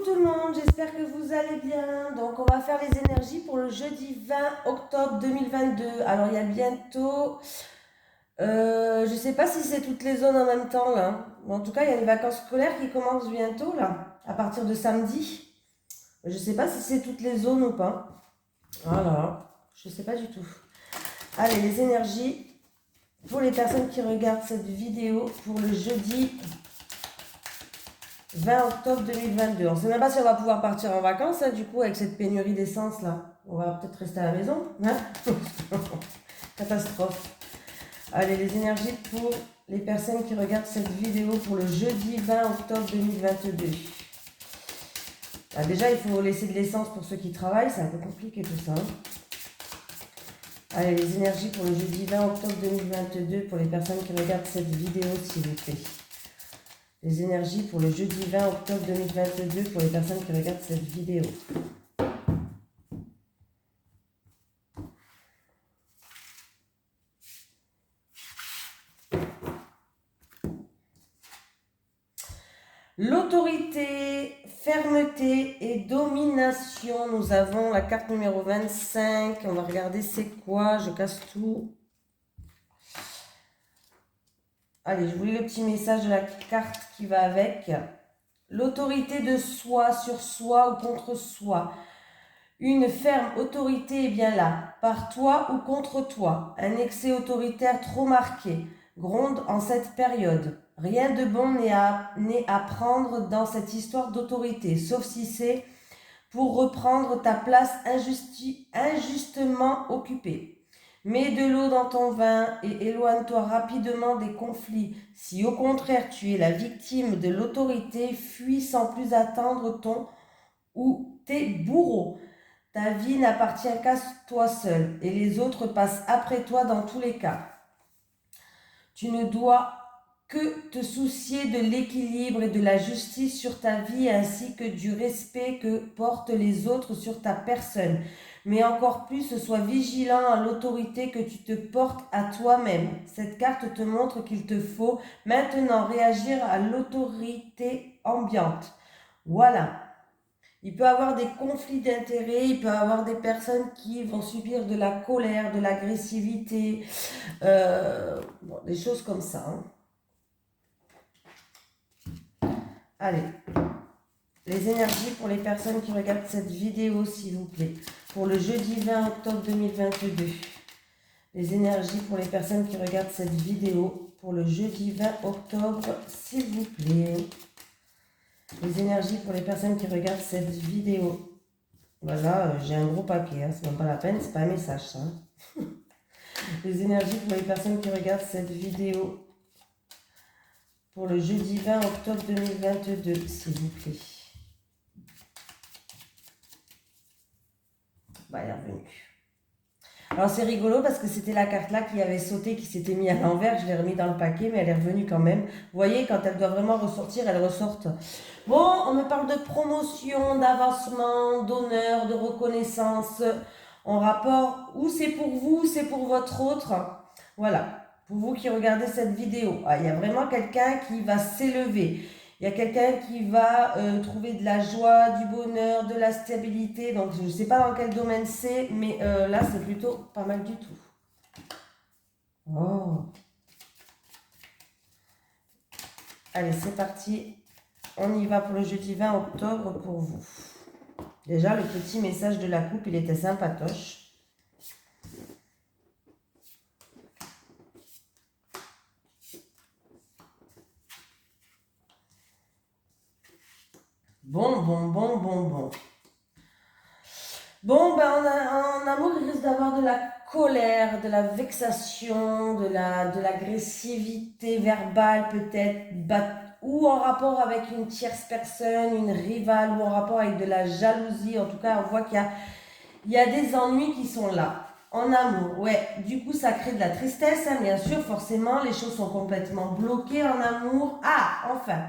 tout le monde, j'espère que vous allez bien. Donc on va faire les énergies pour le jeudi 20 octobre 2022. Alors il y a bientôt, je ne sais pas si c'est toutes les zones en même temps là. En tout cas il y a les vacances scolaires qui commencent bientôt là, à partir de samedi. Je ne sais pas si c'est toutes les zones ou pas. Voilà, je ne sais pas du tout. Allez, les énergies pour les personnes qui regardent cette vidéo pour le jeudi 20 octobre 2022. On ne sait même pas si on va pouvoir partir en vacances, hein, du coup, avec cette pénurie d'essence là. On va peut-être rester à la maison. Hein. Catastrophe. Allez, les énergies pour les personnes qui regardent cette vidéo pour le jeudi 20 octobre 2022. Ah, déjà, il faut laisser de l'essence pour ceux qui travaillent. C'est un peu compliqué tout ça. Hein. Allez, les énergies pour le jeudi 20 octobre 2022 pour les personnes qui regardent cette vidéo, s'il vous plaît. Les énergies pour le jeudi 20 octobre 2022 pour les personnes qui regardent cette vidéo. L'autorité, fermeté et domination. Nous avons la carte numéro 25. On va regarder c'est quoi. Je casse tout. Allez, je vous lis le petit message de la carte qui va avec. L'autorité de soi sur soi ou contre soi. Une ferme autorité est bien là, par toi ou contre toi. Un excès autoritaire trop marqué gronde en cette période. Rien de bon n'est à prendre dans cette histoire d'autorité, sauf si c'est pour reprendre ta place injustement occupée. Mets de l'eau dans ton vin et éloigne-toi rapidement des conflits. Si au contraire tu es la victime de l'autorité, fuis sans plus attendre ton ou tes bourreaux. Ta vie n'appartient qu'à toi seul et les autres passent après toi dans tous les cas. Tu ne dois que te soucier de l'équilibre et de la justice sur ta vie ainsi que du respect que portent les autres sur ta personne. Mais encore plus, sois vigilant à l'autorité que tu te portes à toi-même. Cette carte te montre qu'il te faut maintenant réagir à l'autorité ambiante. Voilà. Il peut y avoir des conflits d'intérêts, il peut y avoir des personnes qui vont subir de la colère, de l'agressivité, bon, des choses comme ça. Hein. Allez, les énergies pour les personnes qui regardent cette vidéo, s'il vous plaît, pour le jeudi 20 octobre 2022. Les énergies pour les personnes qui regardent cette vidéo pour le jeudi 20 octobre, s'il vous plaît. Les énergies pour les personnes qui regardent cette vidéo. Voilà, j'ai un gros paquet, hein, c'est même pas la peine, c'est pas un message ça. Hein. Les énergies pour les personnes qui regardent cette vidéo pour le jeudi 20 octobre 2022, s'il vous plaît. Bah, elle est revenue. Alors c'est rigolo parce que c'était la carte là qui avait sauté, qui s'était mis à l'envers, je l'ai remis dans le paquet, mais elle est revenue quand même. Vous voyez, quand elle doit vraiment ressortir, elle ressorte. Bon, on me parle de promotion, d'avancement, d'honneur, de reconnaissance, en rapport, ou c'est pour vous, c'est pour votre autre. Voilà, pour vous qui regardez cette vidéo, il y a vraiment quelqu'un qui va s'élever. Il y a quelqu'un qui va trouver de la joie, du bonheur, de la stabilité. Donc, je ne sais pas dans quel domaine c'est, mais là, c'est plutôt pas mal du tout. Oh. Allez, c'est parti. On y va pour le jeudi 20 octobre pour vous. Déjà, le petit message de la coupe, il était sympatoche. Bon. Bon, ben en amour, il risque d'avoir de la colère, de la vexation, de l'agressivité verbale peut-être, ou en rapport avec une tierce personne, une rivale, ou en rapport avec de la jalousie. En tout cas, on voit qu'il y a des ennuis qui sont là. En amour, ouais. Du coup, ça crée de la tristesse, hein, bien sûr. Forcément, les choses sont complètement bloquées en amour. Ah, enfin,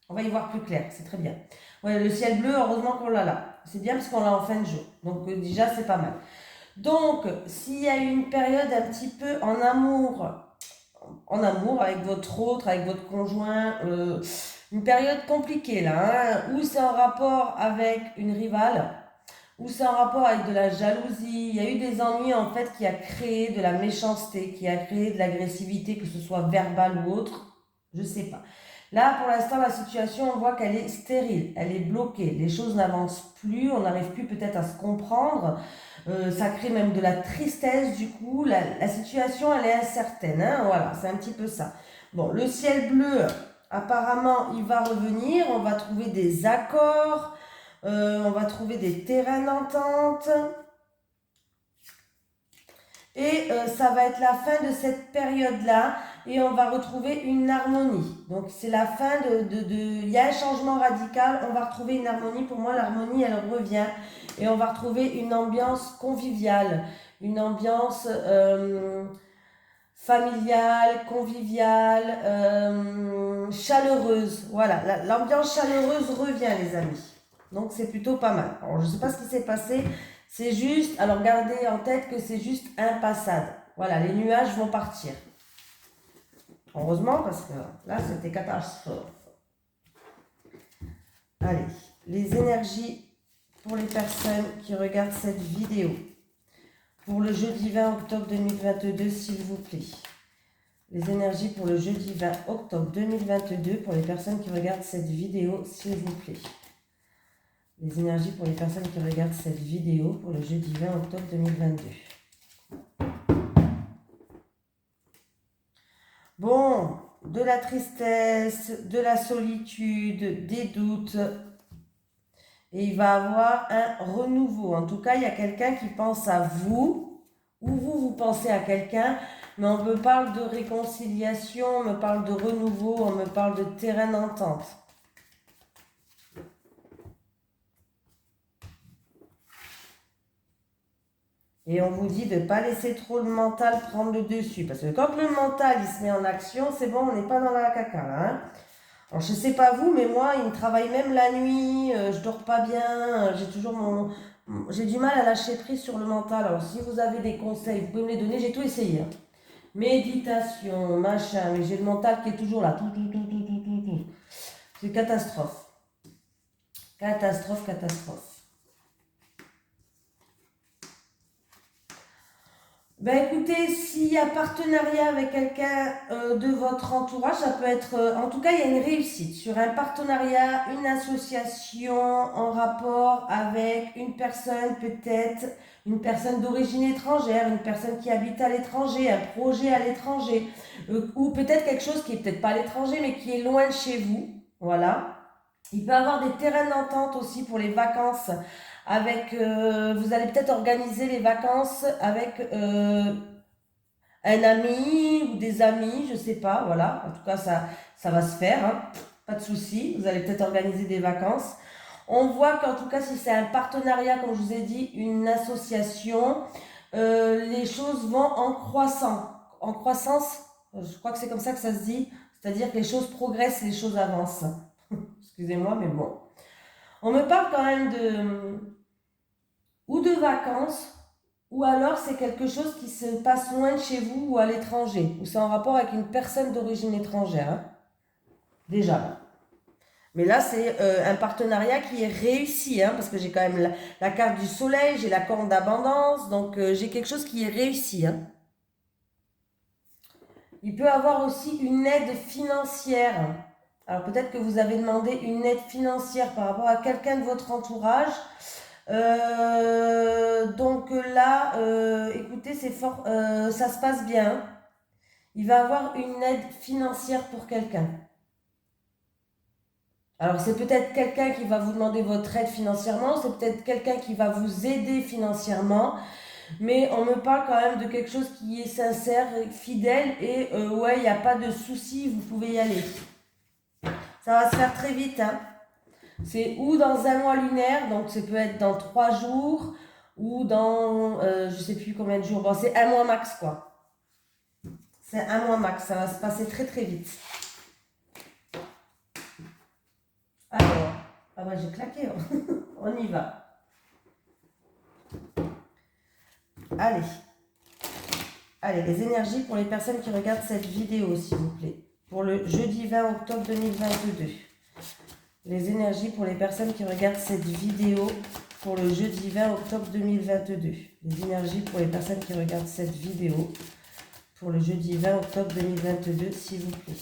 on va y voir plus clair. C'est très bien. Ouais, le ciel bleu, heureusement qu'on l'a là. C'est bien parce qu'on l'a en fin de jour. Donc, déjà, c'est pas mal. Donc, s'il y a une période un petit peu en amour avec votre autre, avec votre conjoint, Une période compliquée là, hein, où c'est en rapport avec une rivale, où c'est en rapport avec de la jalousie. Il y a eu des ennuis en fait qui a créé de la méchanceté, qui a créé de l'agressivité, que ce soit verbale ou autre, je sais pas. Là, pour l'instant, la situation, on voit qu'elle est stérile, elle est bloquée. Les choses n'avancent plus, on n'arrive plus peut-être à se comprendre. Ça crée même de la tristesse du coup. La situation, elle est incertaine. Hein, voilà, c'est un petit peu ça. Bon, le ciel bleu, apparemment, il va revenir. On va trouver des accords. On va trouver des terrains d'entente. Et ça va être la fin de cette période-là et on va retrouver une harmonie. Donc c'est la fin il y a un changement radical, on va retrouver une harmonie. Pour moi, l'harmonie, elle revient et on va retrouver une ambiance conviviale, une ambiance familiale, conviviale, chaleureuse. Voilà, l'ambiance chaleureuse revient, les amis. Donc c'est plutôt pas mal. Alors je ne sais pas ce qui s'est passé. C'est juste, alors gardez en tête que c'est juste un passade. Voilà, les nuages vont partir. Heureusement, parce que là, c'était catastrophe. Allez, les énergies pour les personnes qui regardent cette vidéo. Pour le jeudi 20 octobre 2022, s'il vous plaît. Les énergies pour le jeudi 20 octobre 2022, pour les personnes qui regardent cette vidéo, s'il vous plaît. Les énergies pour les personnes qui regardent cette vidéo pour le jeudi 20 octobre 2022. Bon, de la tristesse, de la solitude, des doutes. Et il va avoir un renouveau. En tout cas, il y a quelqu'un qui pense à vous, ou vous pensez à quelqu'un, mais on me parle de réconciliation, on me parle de renouveau, on me parle de terrain d'entente. Et on vous dit de ne pas laisser trop le mental prendre le dessus. Parce que quand le mental il se met en action, c'est bon, on n'est pas dans la caca là. Hein. Alors je ne sais pas vous, mais moi, il me travaille même la nuit, je dors pas bien, j'ai du mal à lâcher prise sur le mental. Alors si vous avez des conseils, vous pouvez me les donner, j'ai tout essayé. Hein. Méditation, machin, mais j'ai le mental qui est toujours là. Tout. C'est catastrophe. Catastrophe. Ben écoutez, s'il y a partenariat avec quelqu'un de votre entourage, ça peut être, en tout cas, il y a une réussite sur un partenariat, une association en rapport avec une personne, peut-être une personne d'origine étrangère, une personne qui habite à l'étranger, un projet à l'étranger, ou peut-être quelque chose qui est peut-être pas à l'étranger, mais qui est loin de chez vous. Voilà. Il peut y avoir des terrains d'entente aussi pour les vacances avec, vous allez peut-être organiser les vacances avec un ami ou des amis, je sais pas, voilà. En tout cas, ça va se faire, hein. Pas de souci. Vous allez peut-être organiser des vacances. On voit qu'en tout cas, si c'est un partenariat, comme je vous ai dit, une association, les choses vont en croissant. En croissance, je crois que c'est comme ça que ça se dit. C'est-à-dire que les choses progressent, les choses avancent. Excusez-moi, mais bon. On me parle quand même ou de vacances, ou alors c'est quelque chose qui se passe loin de chez vous ou à l'étranger, ou c'est en rapport avec une personne d'origine étrangère. Hein. Déjà. Mais là, c'est un partenariat qui est réussi, hein, parce que j'ai quand même la carte du soleil, j'ai la corne d'abondance, donc j'ai quelque chose qui est réussi. Hein. Il peut y avoir aussi une aide financière. Alors peut-être que vous avez demandé une aide financière par rapport à quelqu'un de votre entourage. Donc là, écoutez, c'est fort, ça se passe bien. Il va avoir une aide financière pour quelqu'un. Alors c'est peut-être quelqu'un qui va vous demander votre aide financièrement, c'est peut-être quelqu'un qui va vous aider financièrement, mais on me parle quand même de quelque chose qui est sincère, fidèle et ouais, il n'y a pas de souci, vous pouvez y aller. Ça va se faire très vite, hein. C'est ou dans un mois lunaire, donc ça peut être dans 3 jours, ou dans je sais plus combien de jours. Bon, c'est un mois max, quoi. C'est un mois max, ça va se passer très très vite. Alors, ah bah j'ai claqué, hein. On y va. Allez. Allez, les énergies pour les personnes qui regardent cette vidéo, s'il vous plaît. Pour le jeudi 20 octobre 2022. Les énergies pour les personnes qui regardent cette vidéo pour le jeudi 20 octobre 2022. Les énergies pour les personnes qui regardent cette vidéo pour le jeudi 20 octobre 2022, s'il vous plaît.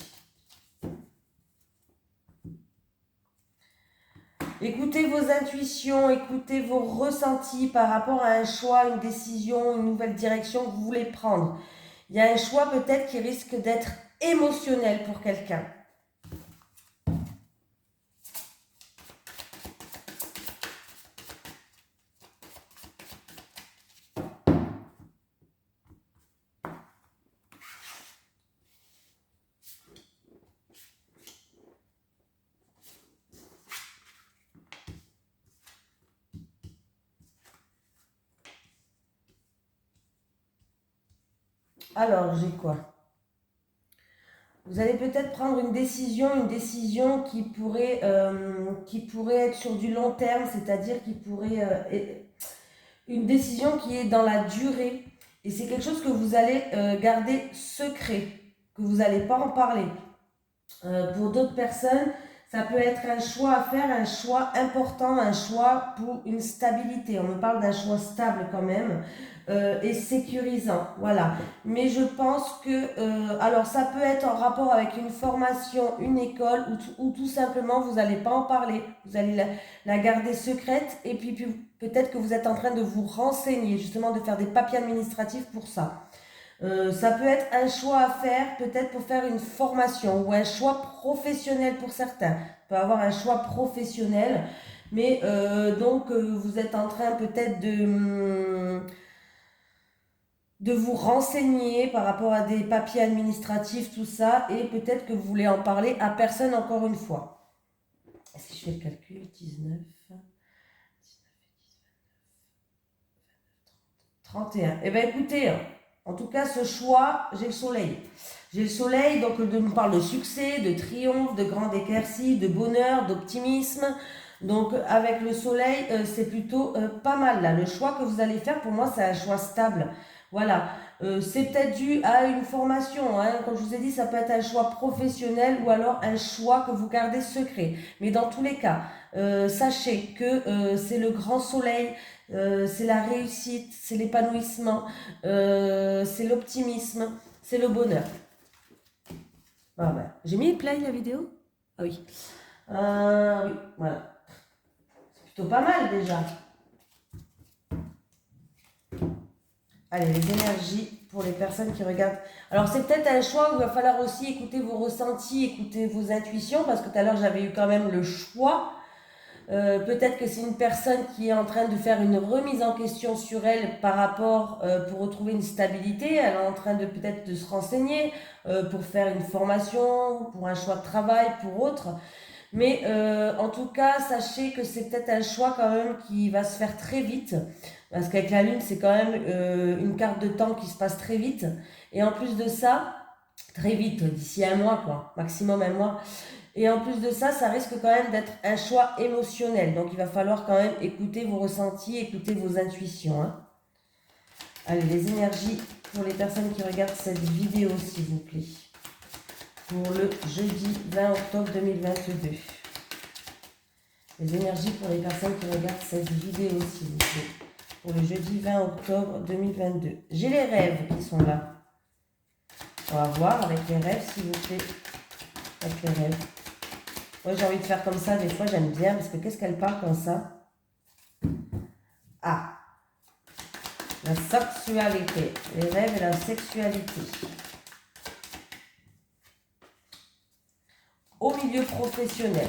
Écoutez vos intuitions, écoutez vos ressentis par rapport à un choix, une décision, une nouvelle direction que vous voulez prendre. Il y a un choix peut-être qui risque d'être émotionnel pour quelqu'un. Alors, j'ai quoi? Vous allez peut-être prendre une décision qui pourrait être sur du long terme, c'est-à-dire qui pourrait une décision qui est dans la durée. Et c'est quelque chose que vous allez garder secret, que vous n'allez pas en parler. Pour d'autres personnes, ça peut être un choix à faire, un choix important, un choix pour une stabilité. On me parle d'un choix stable quand même et sécurisant. Voilà. Mais je pense que, alors ça peut être en rapport avec une formation, une école ou tout simplement vous n'allez pas en parler. Vous allez la garder secrète et puis peut-être que vous êtes en train de vous renseigner, justement de faire des papiers administratifs pour ça. Ça peut être un choix à faire, peut-être pour faire une formation ou un choix professionnel pour certains. On peut avoir un choix professionnel, mais donc vous êtes en train peut-être de vous renseigner par rapport à des papiers administratifs, tout ça, et peut-être que vous voulez en parler à personne encore une fois. Si je fais le calcul, 19, 31. Eh bien écoutez, en tout cas ce choix, j'ai le soleil. J'ai le soleil, donc on nous parle de succès, de triomphe, de grande éclaircie, de bonheur, d'optimisme. Donc avec le soleil, c'est plutôt pas mal là. Le choix que vous allez faire, pour moi, c'est un choix stable. Voilà. C'est peut-être dû à une formation. Hein. Comme je vous ai dit, ça peut être un choix professionnel ou alors un choix que vous gardez secret. Mais dans tous les cas, sachez que c'est le grand soleil, c'est la réussite, c'est l'épanouissement, c'est l'optimisme, c'est le bonheur. Ah ben, j'ai mis play la vidéo? Ah oui. Oui, voilà. C'est plutôt pas mal déjà. Allez, les énergies pour les personnes qui regardent. Alors, c'est peut-être un choix où il va falloir aussi écouter vos ressentis, écouter vos intuitions, parce que tout à l'heure, j'avais eu quand même le choix. Peut-être que c'est une personne qui est en train de faire une remise en question sur elle par rapport pour retrouver une stabilité. Elle est en train de peut-être de se renseigner pour faire une formation, pour un choix de travail, pour autre. Mais en tout cas, sachez que c'est peut-être un choix quand même qui va se faire très vite. Parce qu'avec la Lune, c'est quand même une carte de temps qui se passe très vite. Et en plus de ça, très vite, d'ici un mois, quoi, maximum un mois. Et en plus de ça, ça risque quand même d'être un choix émotionnel. Donc il va falloir quand même écouter vos ressentis, écouter vos intuitions. Hein. Allez, les énergies pour les personnes qui regardent cette vidéo, s'il vous plaît. Pour le jeudi 20 octobre 2022. Les énergies pour les personnes qui regardent cette vidéo, s'il vous plaît. Pour le jeudi 20 octobre 2022. J'ai les rêves qui sont là. On va voir avec les rêves, s'il vous plaît. Avec les rêves. Moi, j'ai envie de faire comme ça, des fois, j'aime bien, parce que qu'est-ce qu'elle parle comme ça? Ah, la sexualité. Les rêves et la sexualité. Au milieu professionnel.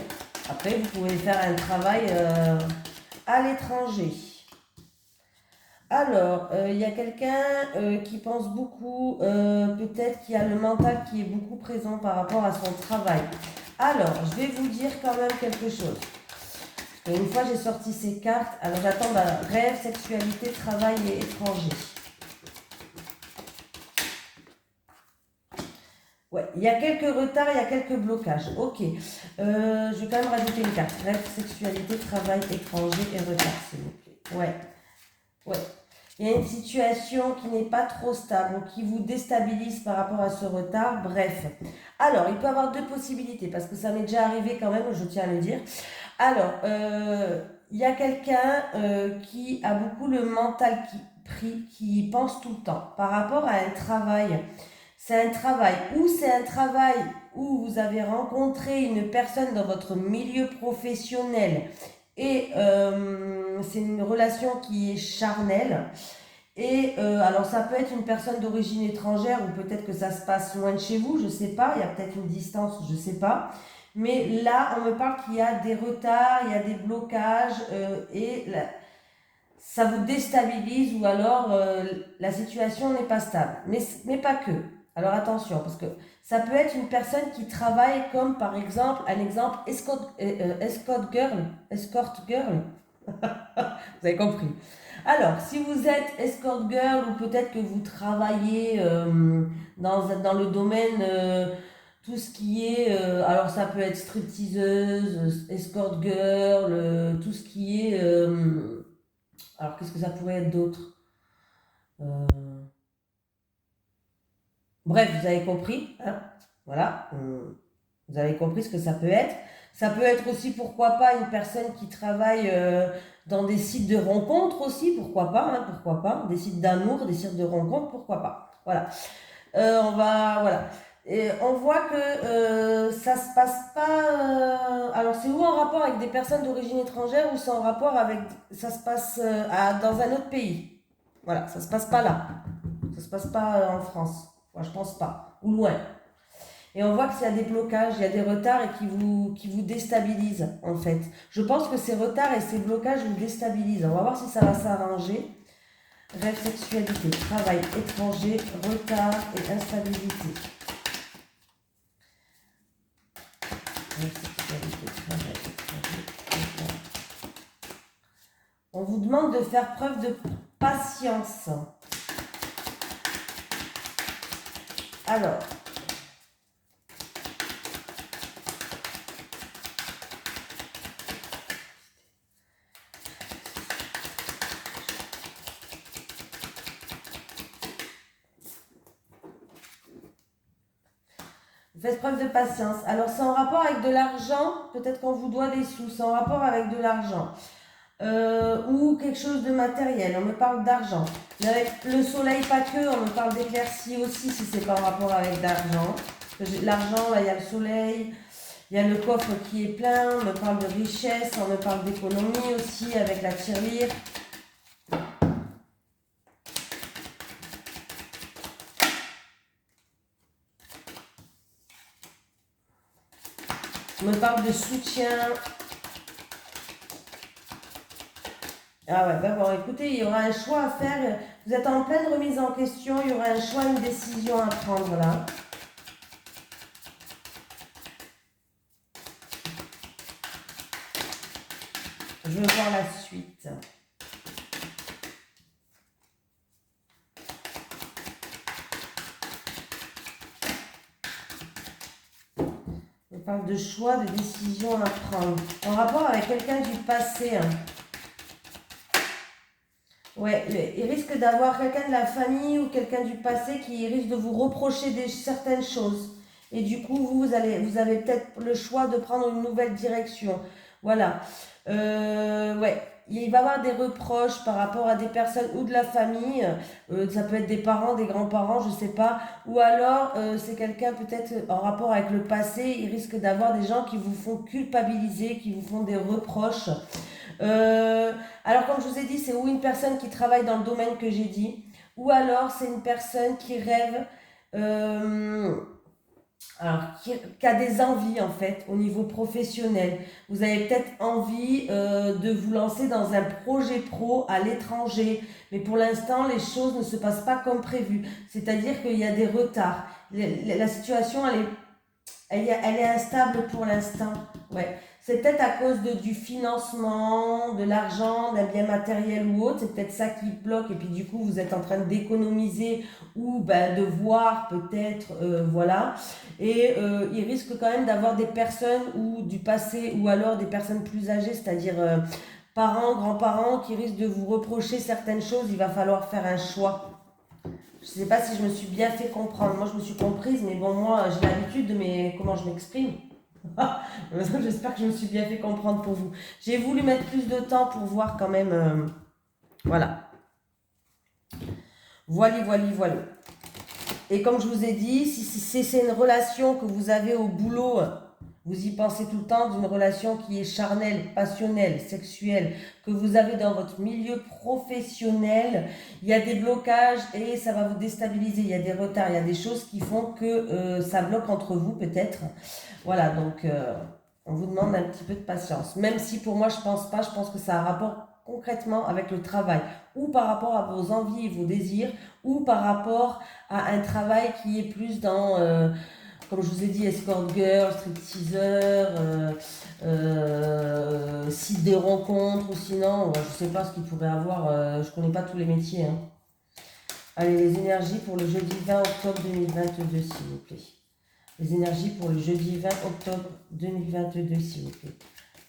Après, vous pouvez faire un travail à l'étranger. Alors, il y a quelqu'un qui pense beaucoup, peut-être qui a le mental qui est beaucoup présent par rapport à son travail. Alors, je vais vous dire quand même quelque chose. Et une fois j'ai sorti ces cartes, alors j'attends rêve, sexualité, travail et étranger. Ouais, il y a quelques retards, il y a quelques blocages. Ok, je vais quand même rajouter une carte. Rêve, sexualité, travail, étranger et retard, s'il vous plaît. Ouais, ouais. Il y a une situation qui n'est pas trop stable, ou qui vous déstabilise par rapport à ce retard. Bref. Alors, il peut y avoir deux possibilités, parce que ça m'est déjà arrivé quand même, je tiens à le dire. Alors, il y a quelqu'un qui a beaucoup le mental qui pris, qui y pense tout le temps par rapport à un travail. C'est un travail ou c'est un travail où vous avez rencontré une personne dans votre milieu professionnel et c'est une relation qui est charnelle. Et alors ça peut être une personne d'origine étrangère ou peut-être que ça se passe loin de chez vous, je sais pas, il y a peut-être une distance, je sais pas. Mais là, on me parle qu'il y a des retards, il y a des blocages ça vous déstabilise ou alors la situation n'est pas stable. Mais pas que. Alors attention, parce que ça peut être une personne qui travaille comme par exemple, un exemple, escort girl, vous avez compris. Alors, si vous êtes escort girl ou peut-être que vous travaillez dans le domaine, tout ce qui est, alors ça peut être stripteaseuse, escort girl, tout ce qui est, alors qu'est-ce que ça pourrait être d'autre? Euh, Bref, vous avez compris, hein. Voilà, vous avez compris ce que ça peut être. Ça peut être aussi, pourquoi pas, une personne qui travaille dans des sites de rencontres aussi, pourquoi pas, hein, pourquoi pas, des sites d'amour, des sites de rencontres, pourquoi pas. Voilà. Voilà. Et on voit que ça se passe pas. Alors, c'est ou en rapport avec des personnes d'origine étrangère ou c'est en rapport avec. Ça se passe dans un autre pays. Voilà, ça se passe pas là. Ça se passe pas en France. Moi, je pense pas. Ou loin. Et on voit qu'il y a des blocages, il y a des retards et qui vous déstabilisent, en fait. Je pense que ces retards et ces blocages vous déstabilisent. On va voir si ça va s'arranger. Rêve, sexualité, travail, étranger, retard et instabilité. Rêve, sexualité, travail, étranger, retard. On vous demande de faire preuve de patience. Alors, faites preuve de patience. Alors, c'est en rapport avec de l'argent. Peut-être qu'on vous doit des sous. C'est en rapport avec de l'argent. Ou quelque chose de matériel. On me parle d'argent. Mais avec le soleil, pas que. On me parle d'éclaircie aussi, si c'est pas en rapport avec l'argent. L'argent, là, il y a le soleil. Il y a le coffre qui est plein. On me parle de richesse. On me parle d'économie aussi, avec la tirelire. On me parle de soutien. Ah ouais, bah bon, écoutez, il y aura un choix à faire. Vous êtes en pleine remise en question. Il y aura un choix, une décision à prendre là. Je veux voir la suite. On parle de choix, de décision à prendre. En rapport avec quelqu'un du passé. Hein. Ouais, il risque d'avoir quelqu'un de la famille ou quelqu'un du passé qui risque de vous reprocher certaines choses. Et du coup, vous avez peut-être le choix de prendre une nouvelle direction. Voilà. Ouais, il va y avoir des reproches par rapport à des personnes ou de la famille. Ça peut être des parents, des grands-parents, je sais pas. Ou alors, c'est quelqu'un peut-être en rapport avec le passé. Il risque d'avoir des gens qui vous font culpabiliser, qui vous font des reproches. Euh, alors, comme je vous ai dit, c'est ou une personne qui travaille dans le domaine que j'ai dit, ou alors c'est une personne qui rêve, euh, qui a des envies en fait au niveau professionnel. Vous avez peut-être envie de vous lancer dans un projet pro à l'étranger, mais pour l'instant, les choses ne se passent pas comme prévu. C'est-à-dire qu'il y a des retards. La situation, elle est instable pour l'instant. Ouais. C'est peut-être à cause du financement, de l'argent, d'un bien matériel ou autre. C'est peut-être ça qui bloque. Et puis du coup, vous êtes en train d'économiser ou ben, de voir peut-être, voilà. Et il risque quand même d'avoir des personnes ou du passé ou alors des personnes plus âgées, c'est-à-dire parents, grands-parents qui risquent de vous reprocher certaines choses. Il va falloir faire un choix. Je ne sais pas si je me suis bien fait comprendre. Moi, je me suis comprise, mais bon, moi, j'ai l'habitude de comment je m'exprime. J'espère que je me suis bien fait comprendre pour vous. J'ai voulu mettre plus de temps pour voir quand même. Voilà. Voilà. Et comme je vous ai dit, si c'est une relation que vous avez au boulot, vous y pensez tout le temps, d'une relation qui est charnelle, passionnelle, sexuelle, que vous avez dans votre milieu professionnel, il y a des blocages et ça va vous déstabiliser, il y a des retards, il y a des choses qui font que ça bloque entre vous peut-être. Voilà, donc on vous demande un petit peu de patience. Même si pour moi je pense pas, je pense que ça a un rapport concrètement avec le travail, ou par rapport à vos envies et vos désirs, ou par rapport à un travail qui est plus dans, comme je vous ai dit, escort girl, stripteaseur, site de rencontres, ou sinon, je ne sais pas ce qu'il pourrait avoir, je ne connais pas tous les métiers. Hein. Allez, les énergies pour le jeudi 20 octobre 2022, s'il vous plaît. Les énergies pour le jeudi 20 octobre 2022, s'il vous plaît.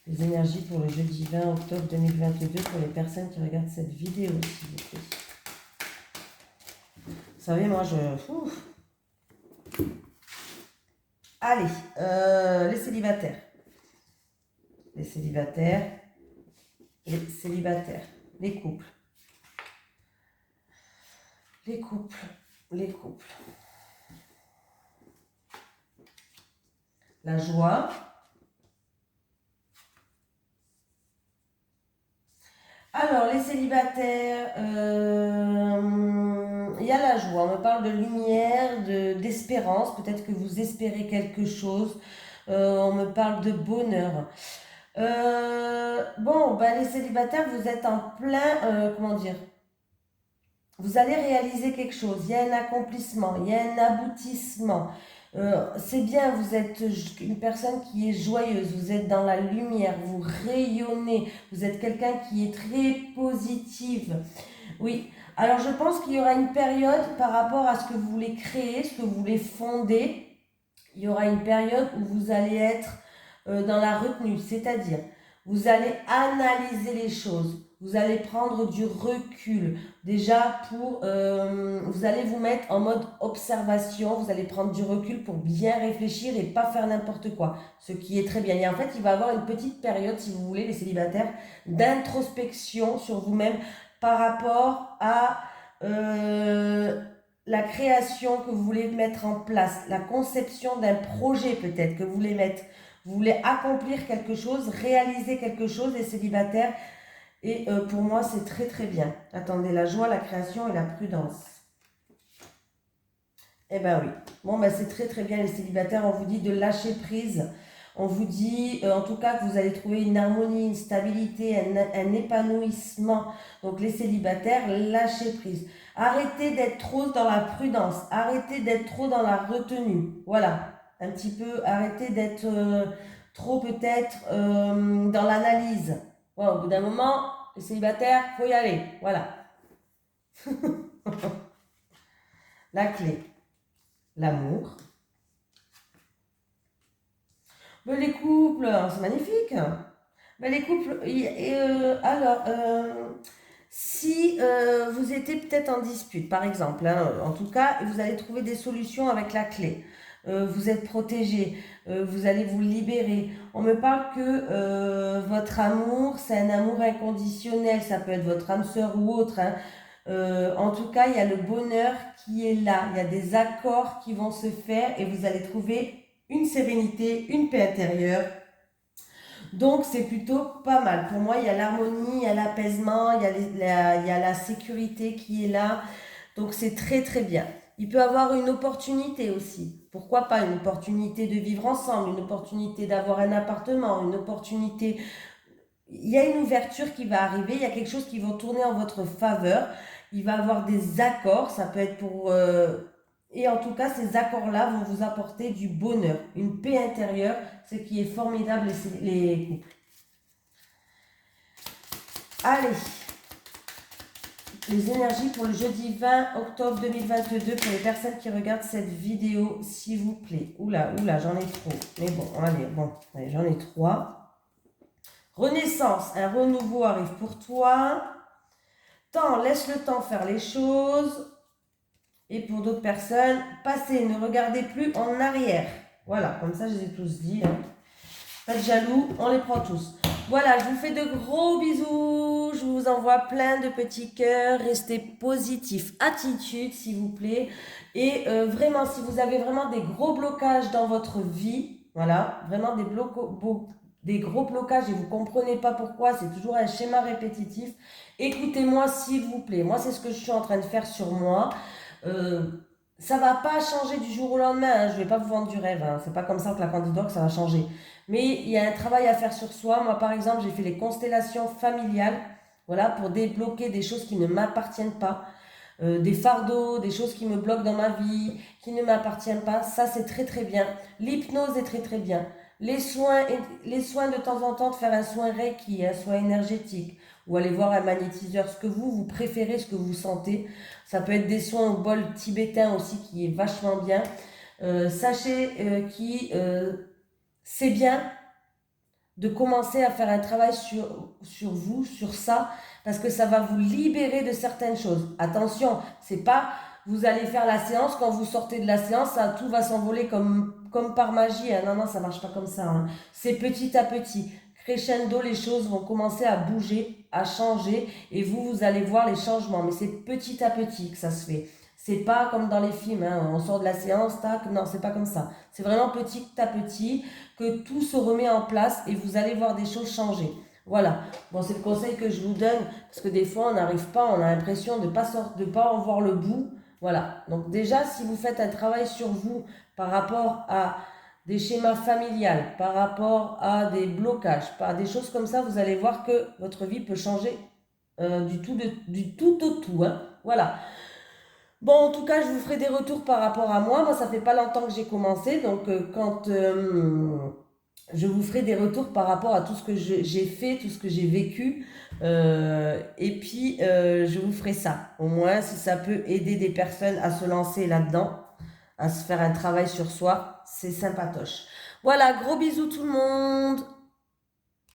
Les énergies pour le jeudi 20 octobre 2022 pour les personnes qui regardent cette vidéo, s'il vous plaît. Vous savez, moi, Allez, les célibataires. Les célibataires. Les célibataires. Les couples. Les couples. Les couples. La joie. Alors, les célibataires, il y a la joie, on me parle de lumière, d'espérance, peut-être que vous espérez quelque chose, on me parle de bonheur. Bon, ben, les célibataires, vous êtes en plein, comment dire, vous allez réaliser quelque chose, il y a un accomplissement, il y a un aboutissement. C'est bien, vous êtes une personne qui est joyeuse, vous êtes dans la lumière, vous rayonnez, vous êtes quelqu'un qui est très positive. Oui, alors je pense qu'il y aura une période par rapport à ce que vous voulez créer, ce que vous voulez fonder, il y aura une période où vous allez être dans la retenue, c'est-à-dire vous allez analyser les choses, vous allez prendre du recul. Déjà vous allez vous mettre en mode observation, vous allez prendre du recul pour bien réfléchir et pas faire n'importe quoi, ce qui est très bien. Et en fait, il va y avoir une petite période, si vous voulez, les célibataires, d'introspection sur vous-même par rapport à la création que vous voulez mettre en place, la conception d'un projet peut-être que vous voulez mettre. Vous voulez accomplir quelque chose, réaliser quelque chose, les célibataires. Et pour moi, c'est très très bien. Attendez, la joie, la création et la prudence. Eh ben oui. Bon, ben c'est très très bien les célibataires. On vous dit de lâcher prise. On vous dit en tout cas que vous allez trouver une harmonie, une stabilité, un épanouissement. Donc les célibataires, lâchez prise. Arrêtez d'être trop dans la prudence. Arrêtez d'être trop dans la retenue. Voilà. Un petit peu, arrêtez d'être trop peut-être dans l'analyse. Ouais, au bout d'un moment, les célibataires, faut y aller. Voilà. La clé. L'amour. Mais les couples, c'est magnifique. Mais les couples, alors, si vous étiez peut-être en dispute, par exemple, hein, en tout cas, vous allez trouver des solutions avec la clé. Vous êtes protégé, vous allez vous libérer. On me parle que votre amour, c'est un amour inconditionnel, ça peut être votre âme sœur ou autre. Hein. En tout cas, il y a le bonheur qui est là, il y a des accords qui vont se faire et vous allez trouver une sérénité, une paix intérieure. Donc c'est plutôt pas mal. Pour moi, il y a l'harmonie, il y a l'apaisement, il y a la sécurité qui est là. Donc c'est très très bien. Il peut avoir une opportunité aussi. Pourquoi pas une opportunité de vivre ensemble, une opportunité d'avoir un appartement, une opportunité... Il y a une ouverture qui va arriver, il y a quelque chose qui va tourner en votre faveur. Il va avoir des accords, ça peut être pour... Et en tout cas, ces accords-là vont vous apporter du bonheur, une paix intérieure, ce qui est formidable les couples. Allez, les énergies pour le jeudi 20 octobre 2022 pour les personnes qui regardent cette vidéo, s'il vous plaît. Oula, j'en ai trop. Mais bon, allez, j'en ai 3. Renaissance, un renouveau arrive pour toi. Temps, laisse le temps faire les choses. Et pour d'autres personnes, passez, ne regardez plus en arrière. Voilà, comme ça je les ai tous dit. Hein. Pas de jaloux, on les prend tous. Voilà, je vous fais de gros bisous. Je vous envoie plein de petits cœurs. Restez positifs. Attitude, s'il vous plaît. Et vraiment, si vous avez vraiment des gros blocages dans votre vie, voilà, vraiment des gros blocages et vous ne comprenez pas pourquoi, c'est toujours un schéma répétitif, écoutez-moi, s'il vous plaît. Moi, c'est ce que je suis en train de faire sur moi. Ça va pas changer du jour au lendemain, hein. Je vais pas vous vendre du rêve, hein. C'est pas comme ça que la candidate que ça va changer. Mais il y a un travail à faire sur soi. Moi, par exemple, j'ai fait les constellations familiales, voilà, pour débloquer des choses qui ne m'appartiennent pas, des fardeaux, des choses qui me bloquent dans ma vie, qui ne m'appartiennent pas. Ça, c'est très très bien. L'hypnose est très très bien. Les soins de temps en temps, de faire un soin Reiki, un soin énergétique, ou aller voir un magnétiseur, ce que vous préférez, ce que vous sentez. Ça peut être des soins au bol tibétain aussi, qui est vachement bien. Sachez c'est bien de commencer à faire un travail sur vous, sur ça, parce que ça va vous libérer de certaines choses. Attention, c'est pas vous allez faire la séance, quand vous sortez de la séance, ça, tout va s'envoler comme par magie. Hein. Non, non, ça marche pas comme ça. Hein. C'est petit à petit. Crescendo, les choses vont commencer à bouger, à changer, et vous allez voir les changements. Mais c'est petit à petit que ça se fait. C'est pas comme dans les films, hein. On sort de la séance, tac, non, c'est pas comme ça. C'est vraiment petit à petit que tout se remet en place et vous allez voir des choses changer. Voilà, bon, c'est le conseil que je vous donne, parce que des fois on n'arrive pas, on a l'impression de ne pas en voir le bout. Voilà, donc déjà si vous faites un travail sur vous par rapport à des schémas familiales, par rapport à des blocages, par des choses comme ça, vous allez voir que votre vie peut changer du tout au tout. Hein. Voilà. Bon, en tout cas, je vous ferai des retours par rapport à moi. Moi, ça fait pas longtemps que j'ai commencé, donc quand je vous ferai des retours par rapport à tout ce que j'ai fait, tout ce que j'ai vécu, et puis je vous ferai ça. Au moins, si ça peut aider des personnes à se lancer là-dedans, à se faire un travail sur soi, c'est sympatoche. Voilà, gros bisous tout le monde.